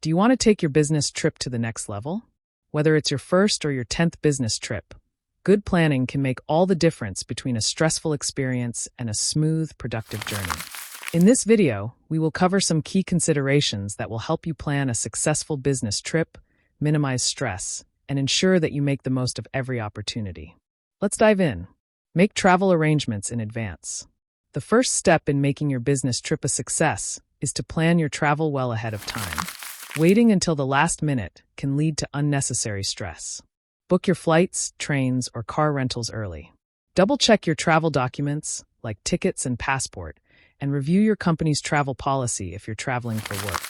Do you want to take your business trip to the next level? Whether it's your first or your 10th business trip, good planning can make all the difference between a stressful experience and a smooth, productive journey. In this video, we will cover some key considerations that will help you plan a successful business trip, minimize stress, and ensure that you make the most of every opportunity. Let's dive in. Make travel arrangements in advance. The first step in making your business trip a success is to plan your travel well ahead of time. Waiting until the last minute can lead to unnecessary stress. Book your flights, trains, or car rentals early. Double-check your travel documents, like tickets and passport, and review your company's travel policy if you're traveling for work.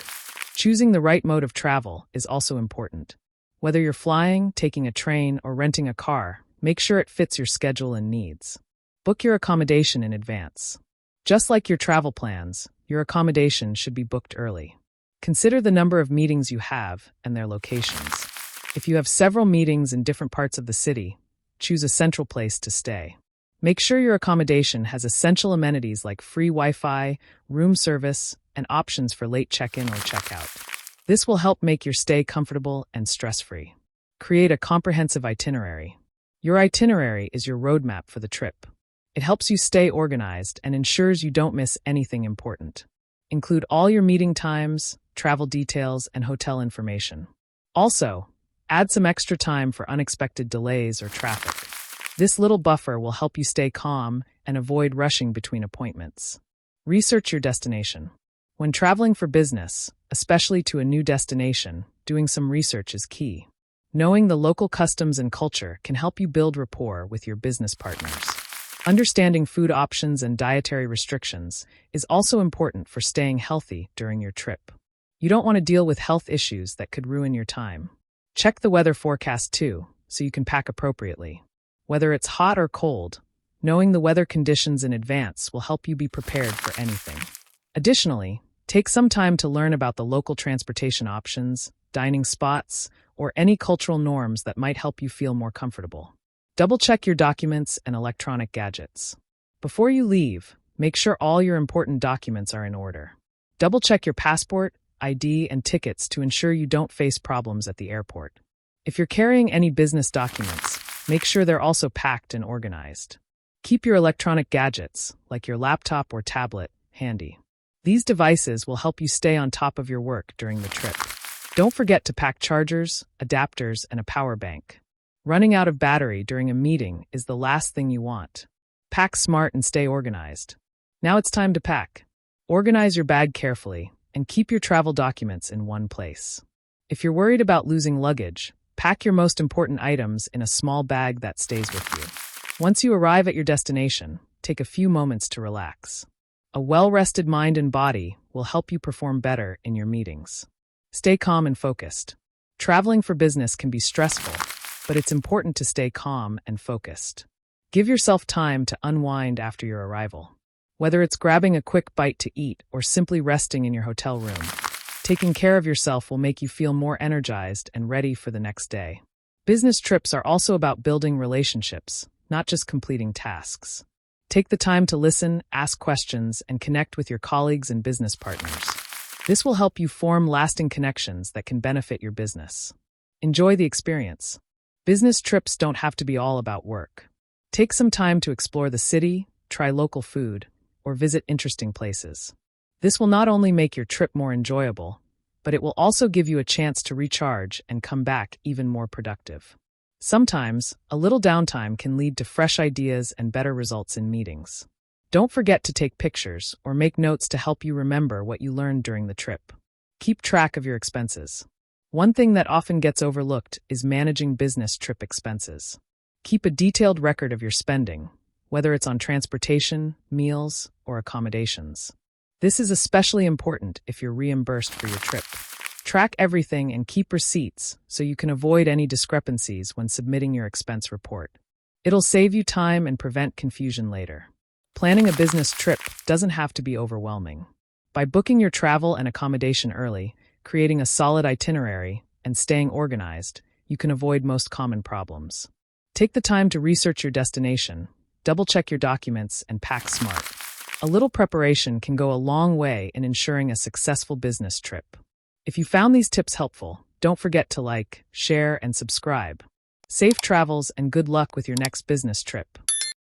Choosing the right mode of travel is also important. Whether you're flying, taking a train, or renting a car, make sure it fits your schedule and needs. Book your accommodation in advance. Just like your travel plans, your accommodation should be booked early. Consider the number of meetings you have and their locations. If you have several meetings in different parts of the city, choose a central place to stay. Make sure your accommodation has essential amenities like free Wi-Fi, room service, and options for late check-in or check-out. This will help make your stay comfortable and stress-free. Create a comprehensive itinerary. Your itinerary is your roadmap for the trip. It helps you stay organized and ensures you don't miss anything important. Include all your meeting times, travel details, and hotel information. Also, add some extra time for unexpected delays or traffic. This little buffer will help you stay calm and avoid rushing between appointments. Research your destination. When traveling for business, especially to a new destination, doing some research is key. Knowing the local customs and culture can help you build rapport with your business partners. Understanding food options and dietary restrictions is also important for staying healthy during your trip. You don't want to deal with health issues that could ruin your time. Check the weather forecast too, so you can pack appropriately. Whether it's hot or cold, knowing the weather conditions in advance will help you be prepared for anything. Additionally, take some time to learn about the local transportation options, dining spots, or any cultural norms that might help you feel more comfortable. Double-check your documents and electronic gadgets. Before you leave, make sure all your important documents are in order. Double-check your passport, ID, and tickets to ensure you don't face problems at the airport. If you're carrying any business documents, make sure they're also packed and organized. Keep your electronic gadgets, like your laptop or tablet, handy. These devices will help you stay on top of your work during the trip. Don't forget to pack chargers, adapters, and a power bank. Running out of battery during a meeting is the last thing you want. Pack smart and stay organized. Now it's time to pack. Organize your bag carefully and keep your travel documents in one place. If you're worried about losing luggage, pack your most important items in a small bag that stays with you. Once you arrive at your destination, take a few moments to relax. A well-rested mind and body will help you perform better in your meetings. Stay calm and focused. Traveling for business can be stressful, but it's important to stay calm and focused. Give yourself time to unwind after your arrival. Whether it's grabbing a quick bite to eat or simply resting in your hotel room, taking care of yourself will make you feel more energized and ready for the next day. Business trips are also about building relationships, not just completing tasks. Take the time to listen, ask questions, and connect with your colleagues and business partners. This will help you form lasting connections that can benefit your business. Enjoy the experience. Business trips don't have to be all about work. Take some time to explore the city, try local food, or visit interesting places. This will not only make your trip more enjoyable, but it will also give you a chance to recharge and come back even more productive. Sometimes, a little downtime can lead to fresh ideas and better results in meetings. Don't forget to take pictures or make notes to help you remember what you learned during the trip. Keep track of your expenses. One thing that often gets overlooked is managing business trip expenses. Keep a detailed record of your spending, whether it's on transportation, meals, or accommodations. This is especially important if you're reimbursed for your trip. Track everything and keep receipts so you can avoid any discrepancies when submitting your expense report. It'll save you time and prevent confusion later. Planning a business trip doesn't have to be overwhelming. By booking your travel and accommodation early, creating a solid itinerary, and staying organized, you can avoid most common problems. Take the time to research your destination, double-check your documents, and pack smart. A little preparation can go a long way in ensuring a successful business trip. If you found these tips helpful, don't forget to like, share, and subscribe. Safe travels and good luck with your next business trip.